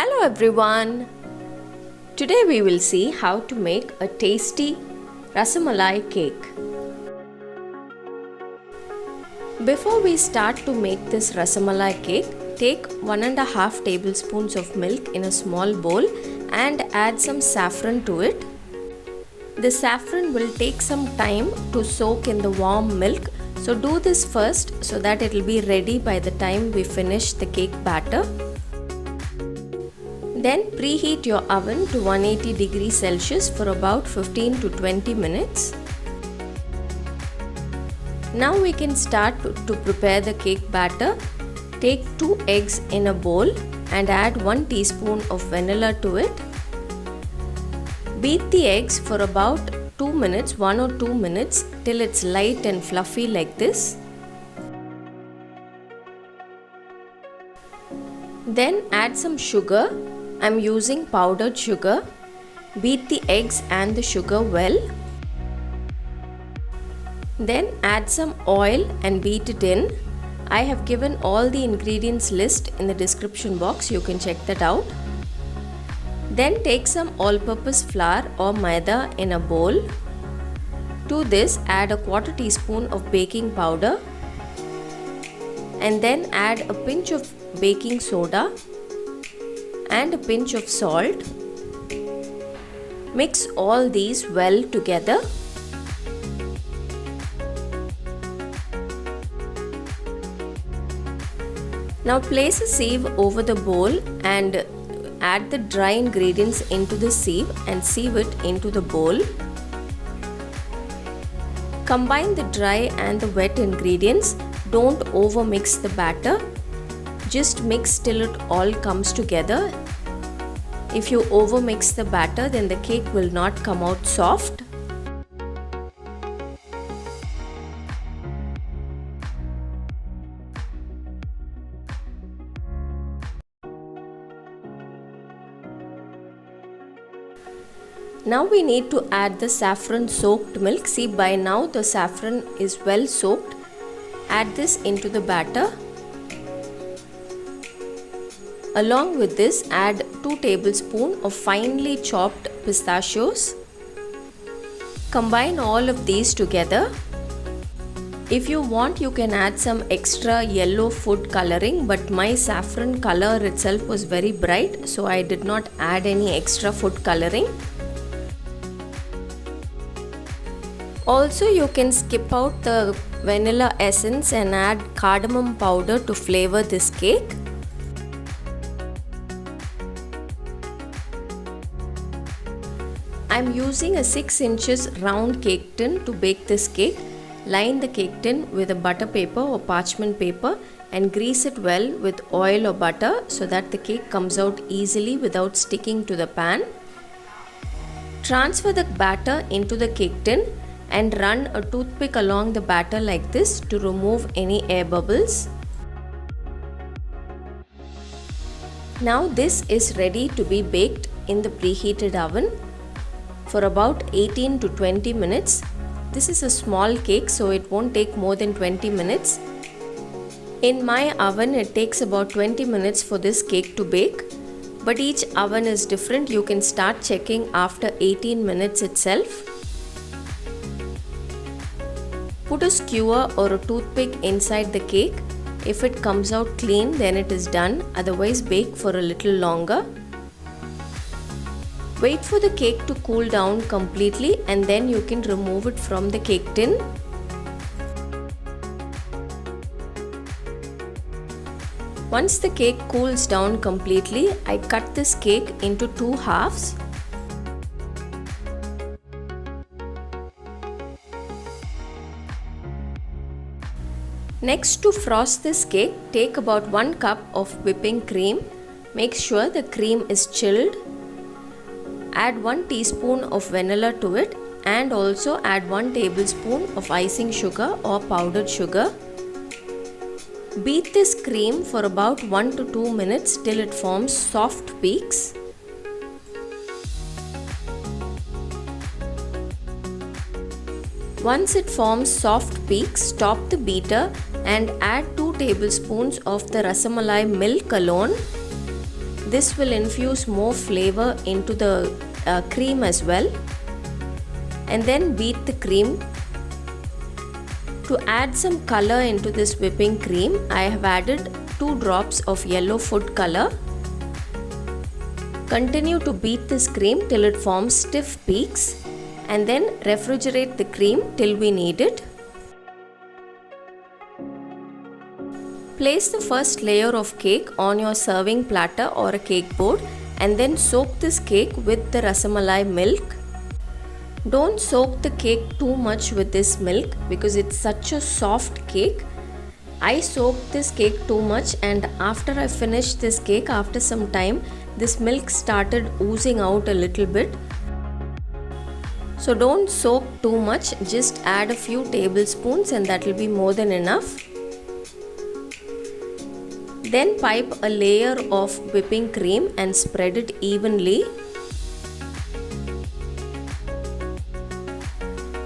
Hello everyone! Today we will see how to make a tasty rasamalai cake. Before we start to make this rasamalai cake, take 1.5 tablespoons of milk in a small bowl and add some saffron to it. The saffron will take some time to soak in the warm milk, so do this first so that it will be ready by the time we finish the cake batter. Then preheat your oven to 180 degrees Celsius for about 15 to 20 minutes. Now we can start to prepare the cake batter. Take 2 eggs in a bowl and add 1 teaspoon of vanilla to it. Beat the eggs for about 1 or 2 minutes till it's light and fluffy like this. Then add some sugar. I'm using powdered sugar. Beat the eggs and the sugar well. Then add some oil and beat it in. I have given all the ingredients list in the description box, you can check that out. Then take some all-purpose flour or maida in a bowl. To this add a 1/4 teaspoon of baking powder and then add a pinch of baking soda and a pinch of salt. Mix all these well together. Now place a sieve over the bowl and add the dry ingredients into the sieve and sieve it into the bowl. Combine the dry and the wet ingredients. Don't overmix the batter. Just mix till it all comes together. If you overmix the batter, then the cake will not come out soft. Now we need to add the saffron soaked milk. See, by now the saffron is well soaked. Add this into the batter. Along with this, add 2 tablespoons of finely chopped pistachios. Combine all of these together. If you want, you can add some extra yellow food coloring, but my saffron color itself was very bright, so I did not add any extra food coloring. Also, you can skip out the vanilla essence and add cardamom powder to flavor this cake. I am using a 6 inches round cake tin to bake this cake. Line the cake tin with a butter paper or parchment paper and grease it well with oil or butter so that the cake comes out easily without sticking to the pan. Transfer the batter into the cake tin and run a toothpick along the batter like this to remove any air bubbles. Now this is ready to be baked in the preheated oven for about 18 to 20 minutes. This is a small cake, so it won't take more than 20 minutes. In my oven, it takes about 20 minutes for this cake to bake, but each oven is different. You can start checking after 18 minutes itself. Put a skewer or a toothpick inside the cake. If it comes out clean, then it is done. Otherwise, bake for a little longer. Wait for the cake to cool down completely and then you can remove it from the cake tin. Once the cake cools down completely, I cut this cake into 2 halves. Next, to frost this cake, take about 1 cup of whipping cream. Make sure the cream is chilled. Add 1 teaspoon of vanilla to it and also add 1 tablespoon of icing sugar or powdered sugar. Beat this cream for about 1 to 2 minutes till it forms soft peaks. Once it forms soft peaks, stop the beater and add 2 tablespoons of the rasamalai milk alone. This will infuse more flavor into the cream as well. And then beat the cream. To add some color into this whipping cream, I have added 2 drops of yellow food color. Continue to beat this cream till it forms stiff peaks and then refrigerate the cream till we need it. Place the first layer of cake on your serving platter or a cake board and then soak this cake with the rasamalai milk. Don't soak the cake too much with this milk because it's such a soft cake. I soaked this cake too much, and after I finished this cake, after some time, this milk started oozing out a little bit. So don't soak too much, just add a few tablespoons and that will be more than enough. Then pipe a layer of whipping cream and spread it evenly.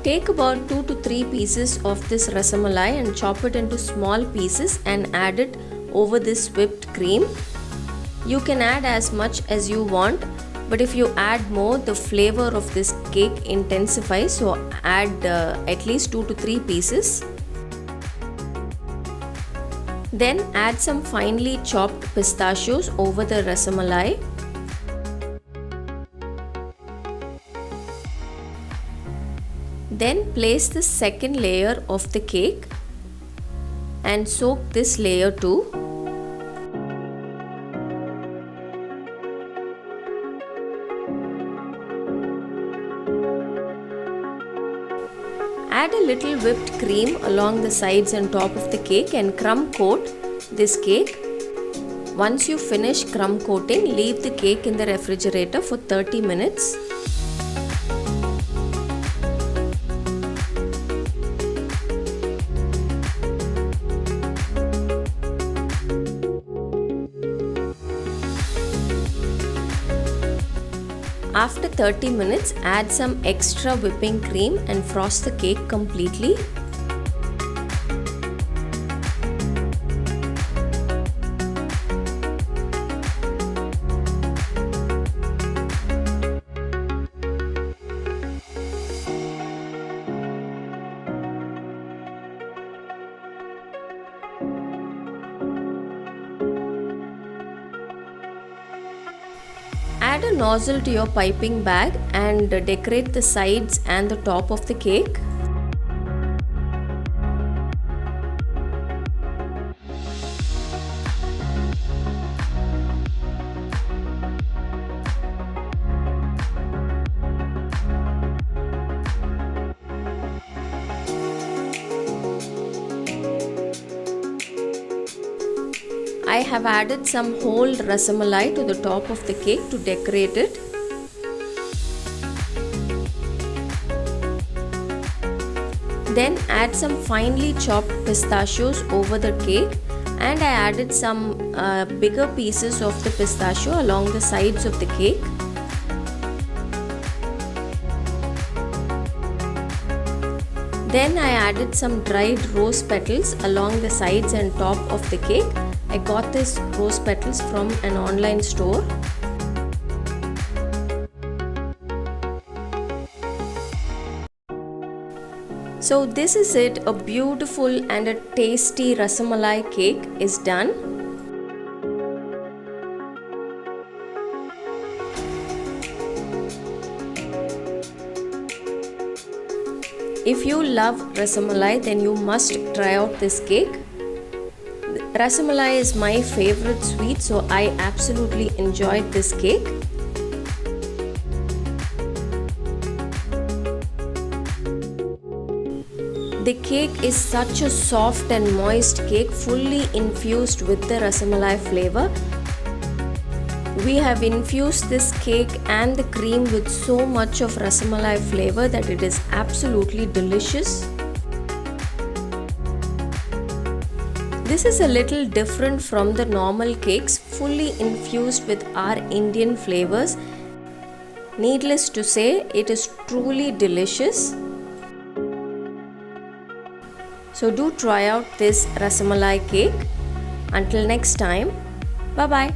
Take about 2 to 3 pieces of this rasamalai and chop it into small pieces and add it over this whipped cream. You can add as much as you want, but if you add more, the flavor of this cake intensifies, so add at least 2 to 3 pieces. Then add some finely chopped pistachios over the rasamalai. Then place the second layer of the cake and soak this layer too. Add a little whipped cream along the sides and top of the cake and crumb coat this cake. Once you finish crumb coating, leave the cake in the refrigerator for 30 minutes. After 30 minutes, add some extra whipping cream and frost the cake completely. Add a nozzle to your piping bag and decorate the sides and the top of the cake. I have added some whole rasamalai to the top of the cake to decorate it. Then add some finely chopped pistachios over the cake, and I added some bigger pieces of the pistachio along the sides of the cake. Then I added some dried rose petals along the sides and top of the cake. I got this rose petals from an online store. So this is it, a beautiful and a tasty rasamalai cake is done. If you love rasamalai, then you must try out this cake. Rasamalai is my favorite sweet, so I absolutely enjoyed this cake. The cake is such a soft and moist cake, fully infused with the rasamalai flavor. We have infused this cake and the cream with so much of rasamalai flavor that it is absolutely delicious. This is a little different from the normal cakes, fully infused with our Indian flavors. Needless to say, it is truly delicious. So do try out this rasamalai cake. Until next time, bye bye.